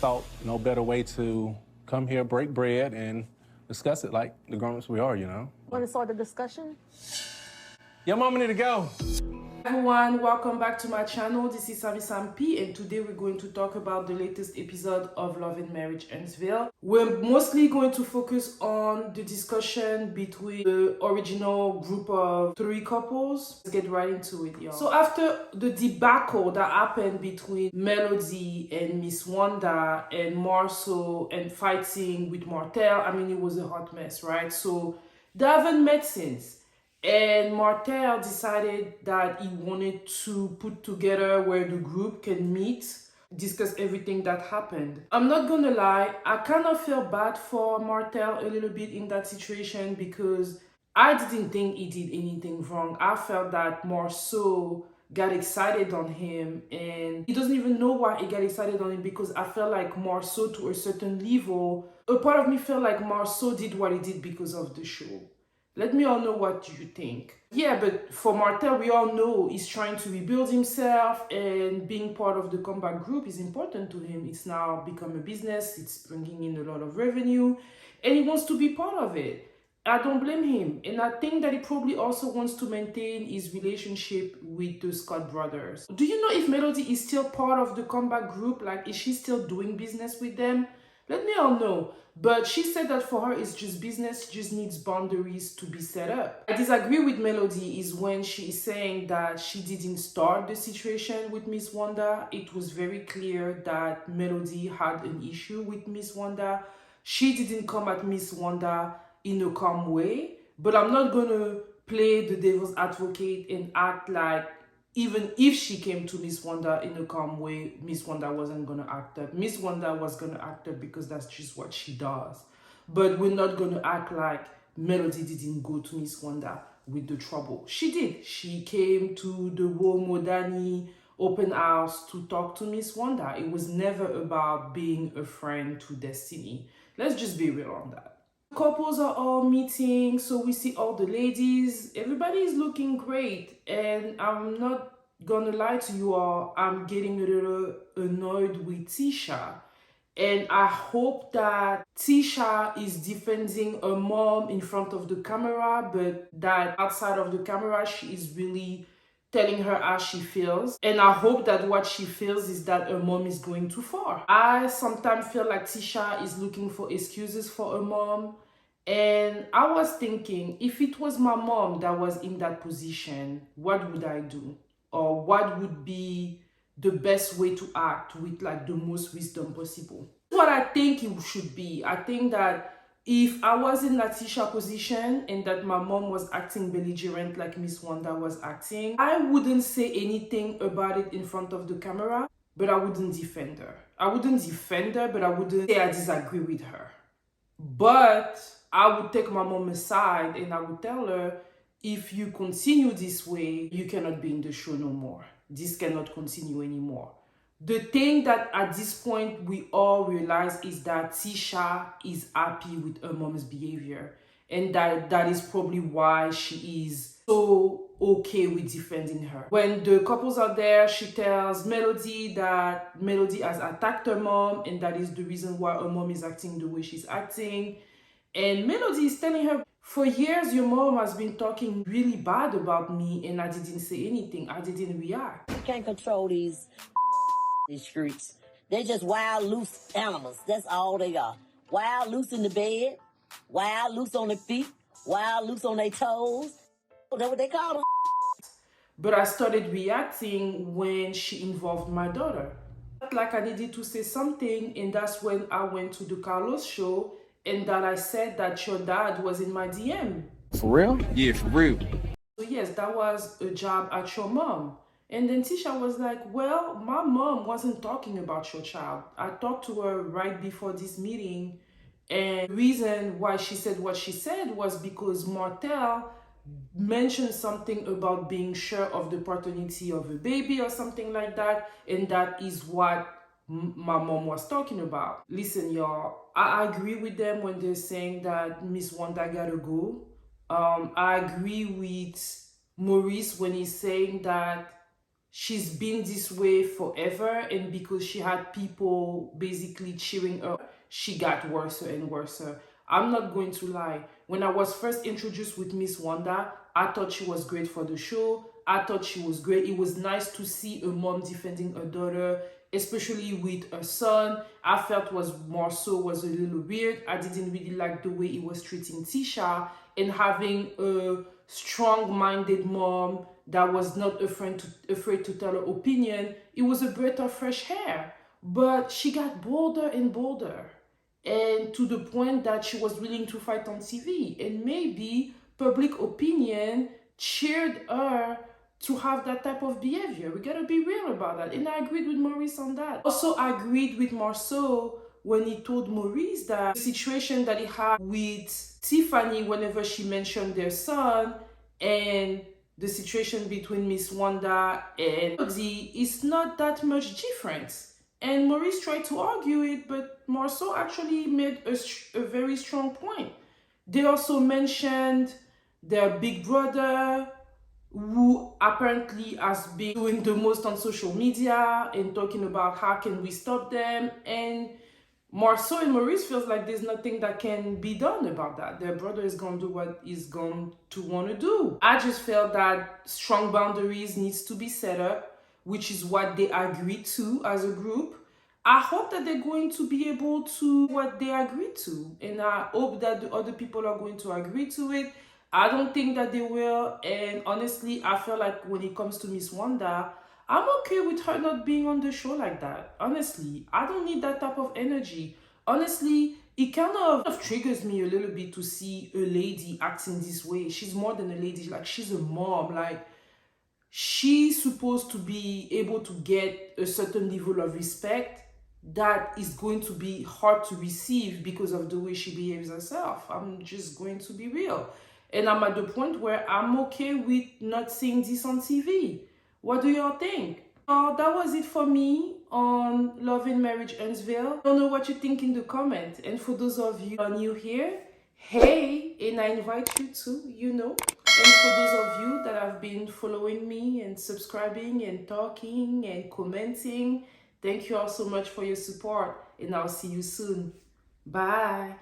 thought no better way to come here, break bread, and discuss it like the grown-ups we are, you know? Want to start the discussion? Your mama need to go. Everyone, welcome back to my channel. This is Sam P, and today we're going to talk about the latest episode of Love Marriage Huntsville. We're mostly going to focus on the discussion between the original group of 3 couples. Let's get right into it, y'all. So after the debacle that happened between Melody and Miss Wanda and Marceau and fighting with Martell, I mean, it was a hot mess, right? So they haven't met since. And Martell decided that he wanted to put together where the group can meet, discuss everything that happened. I'm not gonna lie, I kind of feel bad for Martell a little bit in that situation because I didn't think he did anything wrong. I felt that Marceau got excited on him and he doesn't even know why he got excited on him, because I felt like Marceau, to a certain level, a part of me felt like Marceau did what he did because of the show. Let me all know what you think. Yeah, but for Martell, we all know he's trying to rebuild himself, and being part of the comeback group is important to him. It's now become a business, it's bringing in a lot of revenue, and he wants to be part of it. I don't blame him. And I think that he probably also wants to maintain his relationship with the Scott brothers. Do you know if Melody is still part of the comeback group? Like, is she still doing business with them? Let me all know. But she said that for her, it's just business, she just needs boundaries to be set up. I disagree with Melody is when she is saying that she didn't start the situation with Miss Wanda. It was very clear that Melody had an issue with Miss Wanda. She didn't come at Miss Wanda in a calm way. But I'm not going to play the devil's advocate and act like even if she came to Miss Wanda in a calm way, Miss Wanda wasn't going to act up. Miss Wanda was going to act up because that's just what she does. But we're not going to act like Melody didn't go to Miss Wanda with the trouble. She did. She came to the Womodani open house to talk to Miss Wanda. It was never about being a friend to Destiny. Let's just be real on that. Couples are all meeting, so we see all the ladies. Everybody is looking great, and I'm not gonna lie to you all, I'm getting a little annoyed with Tisha. And I hope that Tisha is defending her mom in front of the camera, but that outside of the camera, she is really telling her how she feels. And I hope that what she feels is that her mom is going too far. I sometimes feel like Tisha is looking for excuses for her mom. And I was thinking, if it was my mom that was in that position, what would I do? Or what would be the best way to act with like the most wisdom possible? What I think it should be. I think that if I was in that Tisha position and that my mom was acting belligerent like Miss Wanda was acting, I wouldn't say anything about it in front of the camera, but I wouldn't defend her. I wouldn't defend her, but I wouldn't say I disagree with her. But I would take my mom aside and I would tell her, if you continue this way, you cannot be in the show no more. This cannot continue anymore. The thing that at this point we all realize is that Tisha is happy with her mom's behavior. And that is probably why she is so okay with defending her. When the couples are there, she tells Melody that Melody has attacked her mom and that is the reason why her mom is acting the way she's acting. And Melody is telling her, for years your mom has been talking really bad about me and I didn't say anything. I didn't react. You can't control these streets. They're just wild, loose animals. That's all they are. Wild, loose in the bed. Wild, loose on their feet. Wild, loose on their toes. That's what they call them. But I started reacting when she involved my daughter. Like I needed to say something, and that's when I went to the Carlos show and that I said that your dad was in my DM. For real? Yeah, for real. So yes, that was a jab at your mom. And then Tisha was like, well, my mom wasn't talking about your child. I talked to her right before this meeting. And the reason why she said what she said was because Martell mentioned something about being sure of the paternity of a baby or something like that. And that is what my mom was talking about. Listen, y'all, I agree with them when they're saying that Miss Wanda gotta go. I agree with Maurice when he's saying that she's been this way forever, and because she had people basically cheering her, she got worse and worse. I'm not going to lie. When I was first introduced with Miss Wanda, I thought she was great for the show. I thought she was great. It was nice to see a mom defending her daughter, especially with her son. I felt was a little weird. I didn't really like the way he was treating Tisha, and having a strong-minded mom that was not afraid to tell her opinion. It was a breath of fresh air. But she got bolder and bolder, and to the point that she was willing to fight on TV. And maybe public opinion cheered her to have that type of behavior. We gotta be real about that. And I agreed with Maurice on that. Also agreed with Marceau when he told Maurice that the situation that he had with Tiffany whenever she mentioned their son, and the situation between Miss Wanda and Melody is not that much difference. And Maurice tried to argue it, but Marceau actually made a very strong point. They also mentioned their big brother, who apparently has been doing the most on social media and talking about how can we stop them. And Marceau and Maurice feels like there's nothing that can be done about that. Their brother is going to do what he's going to want to do. I just felt that strong boundaries needs to be set up, which is what they agreed to as a group. I hope that they're going to be able to what they agreed to, and I hope that the other people are going to agree to it. I don't think that they will, and honestly, I feel like when it comes to Miss Wanda, I'm okay with her not being on the show like that. Honestly, I don't need that type of energy. Honestly, it kind of triggers me a little bit to see a lady acting this way. She's more than a lady, like she's a mom, like she's supposed to be able to get a certain level of respect that is going to be hard to receive because of the way she behaves herself. I'm just going to be real. And I'm at the point where I'm okay with not seeing this on TV. What do y'all think? That was it for me on Love Marriage Huntsville. I don't know what you think in the comments. And for those of you who are new here, hey, and I invite you to, And for those of you that have been following me and subscribing and talking and commenting, thank you all so much for your support. And I'll see you soon. Bye.